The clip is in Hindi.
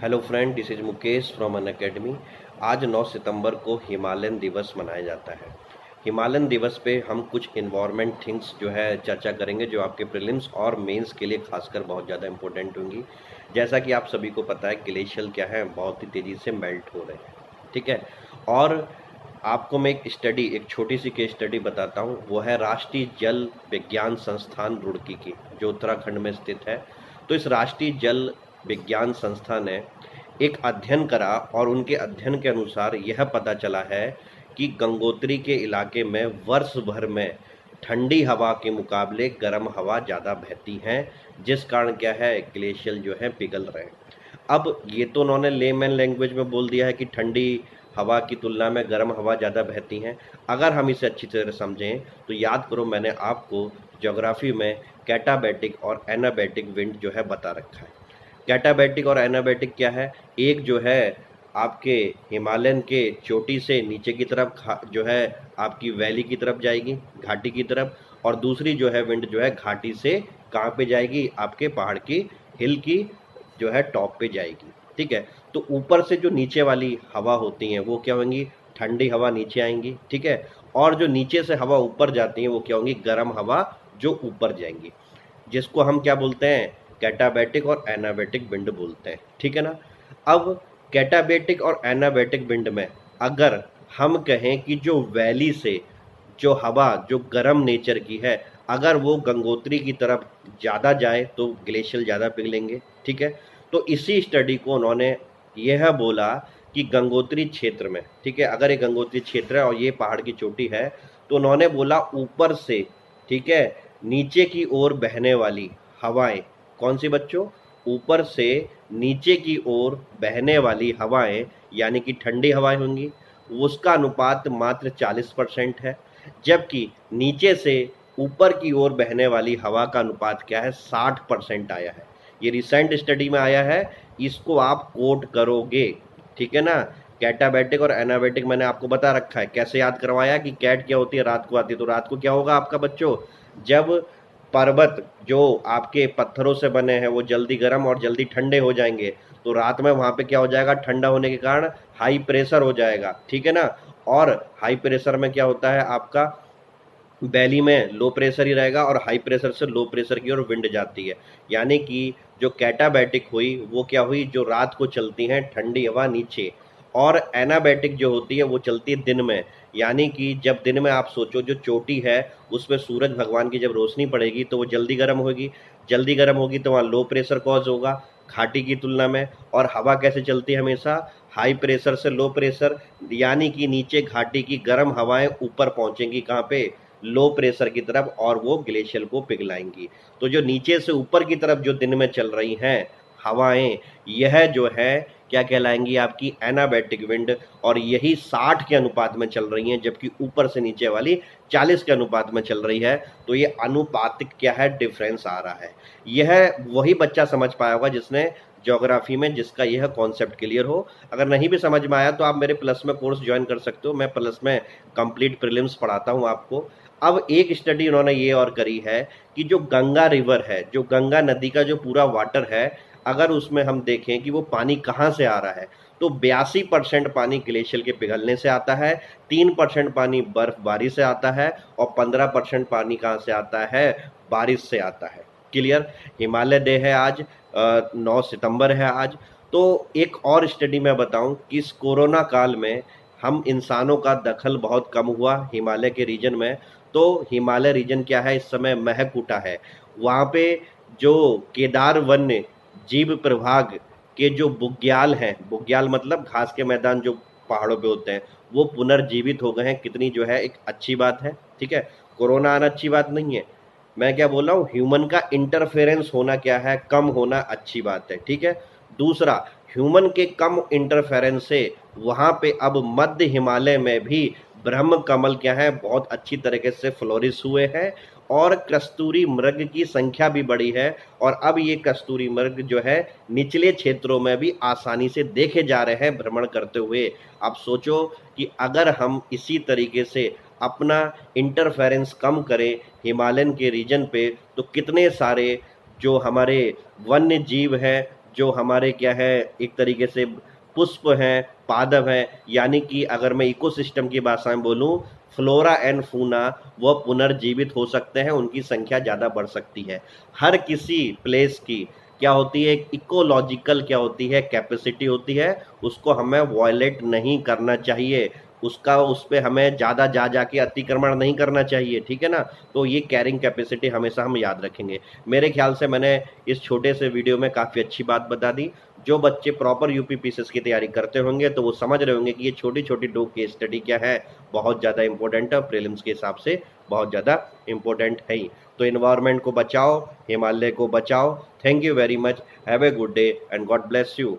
Hello friend, this is Mukesh from Unacademy. आज 9 सितंबर को हिमालयन दिवस मनाया जाता है। हिमालयन दिवस पे हम कुछ इन्वायरमेंट थिंग्स जो है चर्चा करेंगे, जो आपके प्रीलिम्स और मेंस के लिए खासकर बहुत ज़्यादा इंपॉर्टेंट होंगी। जैसा कि आप सभी को पता है, ग्लेशियर क्या है, बहुत ही तेज़ी से मेल्ट हो रहे हैं। ठीक है। और आपको मैं एक छोटी सी केस स्टडी बताता हूँ। वो है राष्ट्रीय जल विज्ञान संस्थान रुड़की की, जो उत्तराखंड में स्थित है। तो इस राष्ट्रीय जल विज्ञान संस्था ने एक अध्ययन करा और उनके अध्ययन के अनुसार यह पता चला है कि गंगोत्री के इलाके में वर्ष भर में ठंडी हवा के मुकाबले गर्म हवा ज़्यादा बहती हैं, जिस कारण क्या है, ग्लेशियर जो है पिघल रहे हैं। अब ये तो उन्होंने लेमैन लैंग्वेज में बोल दिया है कि ठंडी हवा की तुलना में गर्म हवा ज़्यादा बहती हैं। अगर हम इसे अच्छी तरह समझें तो याद करो, मैंने आपको ज्योग्राफी में कैटाबैटिक और एनाबैटिक विंड जो है बता रखा है। कैटाबैटिक और एनाबैटिक क्या है? एक जो है आपके हिमालयन के चोटी से नीचे की तरफ जो है आपकी वैली की तरफ जाएगी, घाटी की तरफ, और दूसरी जो है विंड जो है घाटी से कहाँ पे जाएगी, आपके पहाड़ की हिल की जो है टॉप पे जाएगी। ठीक है। तो ऊपर से जो नीचे वाली हवा होती हैं वो क्या होंगी? ठंडी हवा नीचे आएंगी। ठीक है। और जो नीचे से हवा ऊपर जाती है वो क्या होंगी? गर्म हवा जो ऊपर जाएंगी, जिसको हम क्या बोलते हैं? कैटाबैटिक और एनाबैटिक विंड बोलते हैं। ठीक है ना। अब कैटाबैटिक और एनाबैटिक विंड में अगर हम कहें कि जो वैली से जो हवा जो गर्म नेचर की है, अगर वो गंगोत्री की तरफ ज़्यादा जाए तो ग्लेशियर ज़्यादा पिघलेंगे। ठीक है। तो इसी स्टडी को उन्होंने यह बोला कि गंगोत्री क्षेत्र में, ठीक है, अगर ये गंगोत्री क्षेत्र है और ये पहाड़ की चोटी है, तो उन्होंने बोला ऊपर से, ठीक है, नीचे की ओर बहने वाली हवाएं, कौन सी बच्चों? ऊपर से नीचे की ओर बहने वाली हवाएं, यानी कि ठंडी हवाएं होंगी, उसका अनुपात मात्र 40% है। जबकि नीचे से ऊपर की ओर बहने वाली हवा का अनुपात क्या है? 60% आया है। ये रिसेंट स्टडी में आया है, इसको आप कोट करोगे। ठीक है ना। कैटाबैटिक और एनाबैटिक मैंने आपको बता रखा है, कैसे याद करवाया कि कैट क्या होती है, रात को आती है। तो रात को क्या होगा आपका बच्चों? जब पर्वत जो आपके पत्थरों से बने हैं वो जल्दी गर्म और जल्दी ठंडे हो जाएंगे, तो रात में वहां पे क्या हो जाएगा? ठंडा होने के कारण हाई प्रेशर हो जाएगा। ठीक है ना। और हाई प्रेशर में क्या होता है, आपका वैली में लो प्रेशर ही रहेगा और हाई प्रेशर से लो प्रेशर की ओर विंड जाती है। यानी कि जो कैटाबैटिक हुई वो क्या हुई? जो रात को चलती हैं ठंडी हवा नीचे, और एनाबैटिक जो होती है वो चलती है दिन में। यानी कि जब दिन में आप सोचो, जो चोटी है उस पर सूरज भगवान की जब रोशनी पड़ेगी तो वो जल्दी गर्म होगी। जल्दी गर्म होगी तो वहाँ लो प्रेशर कॉज होगा घाटी की तुलना में। और हवा कैसे चलती है? हमेशा हाई प्रेशर से लो प्रेशर, यानी कि नीचे घाटी की गर्म हवाएं ऊपर पहुंचेंगी, कहाँ पे? लो प्रेशर की तरफ, और वो ग्लेशियर को पिघलाएंगी। तो जो नीचे से ऊपर की तरफ जो दिन में चल रही हैं हवाएं, यह जो है क्या कहलाएंगी? आपकी एनाबैटिक विंड। और यही 60 के अनुपात में चल रही हैं, जबकि ऊपर से नीचे वाली 40 के अनुपात में चल रही है। तो ये अनुपातिक क्या है? डिफरेंस आ रहा है। यह वही बच्चा समझ पाया होगा जिसने ज्योग्राफी में, जिसका यह कॉन्सेप्ट क्लियर हो। अगर नहीं भी समझ में आया तो आप मेरे प्लस में कोर्स ज्वाइन कर सकते हो। मैं प्लस में कंप्लीट प्रीलिम्स पढ़ाता हूँ आपको। अब एक स्टडी उन्होंने ये और करी है कि जो गंगा रिवर है, जो गंगा नदी का जो पूरा वाटर है, अगर उसमें हम देखें कि वो पानी कहाँ से आ रहा है, तो 82% पानी ग्लेशियर के पिघलने से आता है, 3% पानी बर्फबारी से आता है, और 15% पानी कहाँ से आता है? बारिश से आता है। क्लियर। हिमालय डे है आज, 9 सितंबर है आज। तो एक और स्टडी मैं बताऊं कि इस कोरोना काल में हम इंसानों का दखल बहुत कम हुआ हिमालय के रीजन में। तो हिमालय रीजन क्या है, इस समय महक उठा है। वहाँ पे जो केदार वन्य जीव प्रभाग के जो बुग्याल हैं, बुग्याल मतलब घास के मैदान जो पहाड़ों पे होते हैं, वो पुनर्जीवित हो गए हैं। कितनी जो है एक अच्छी बात है। ठीक है। कोरोना आना अच्छी बात नहीं है। मैं क्या बोल रहा हूँ, ह्यूमन का इंटरफेरेंस होना क्या है? कम होना अच्छी बात है। ठीक है। दूसरा, ह्यूमन के कम इंटरफेरेंस से वहाँ पे अब मध्य हिमालय में भी ब्रह्म कमल क्या है? बहुत अच्छी तरीके से फ्लोरिश हुए हैं, और कस्तूरी मृग की संख्या भी बढ़ी है। और अब ये कस्तूरी मृग जो है निचले क्षेत्रों में भी आसानी से देखे जा रहे हैं भ्रमण करते हुए। आप सोचो कि अगर हम इसी तरीके से अपना इंटरफेरेंस कम करें हिमालयन के रीजन पे, तो कितने सारे जो हमारे वन्य जीव हैं जो हमारे क्या है एक तरीके से पुष्प हैं, पादप हैं, यानी कि अगर मैं इकोसिस्टम की भाषा में बोलूँ, फ्लोरा एंड फूना वह पुनर्जीवित हो सकते हैं, उनकी संख्या ज़्यादा बढ़ सकती है। हर किसी प्लेस की क्या होती है, एक इकोलॉजिकल क्या होती है, कैपेसिटी होती है, उसको हमें वॉयलेट नहीं करना चाहिए, उसका उस पे हमें ज़्यादा जा जाके अतिक्रमण नहीं करना चाहिए, ठीक है ना। तो ये कैरिंग कैपेसिटी हमेशा हम याद रखेंगे। मेरे ख्याल से मैंने इस छोटे से वीडियो में काफ़ी अच्छी बात बता दी। जो बच्चे प्रॉपर यूपी पीसीएस की तैयारी करते होंगे तो वो समझ रहे होंगे कि ये छोटी छोटी दो केस स्टडी क्या है, बहुत ज़्यादा इंपॉर्टेंट है, प्रीलिम्स के हिसाब से बहुत ज़्यादा इंपॉर्टेंट है ही। तो इन्वायरमेंट को बचाओ, हिमालय को बचाओ। Thank you very much, have a good day and God bless you.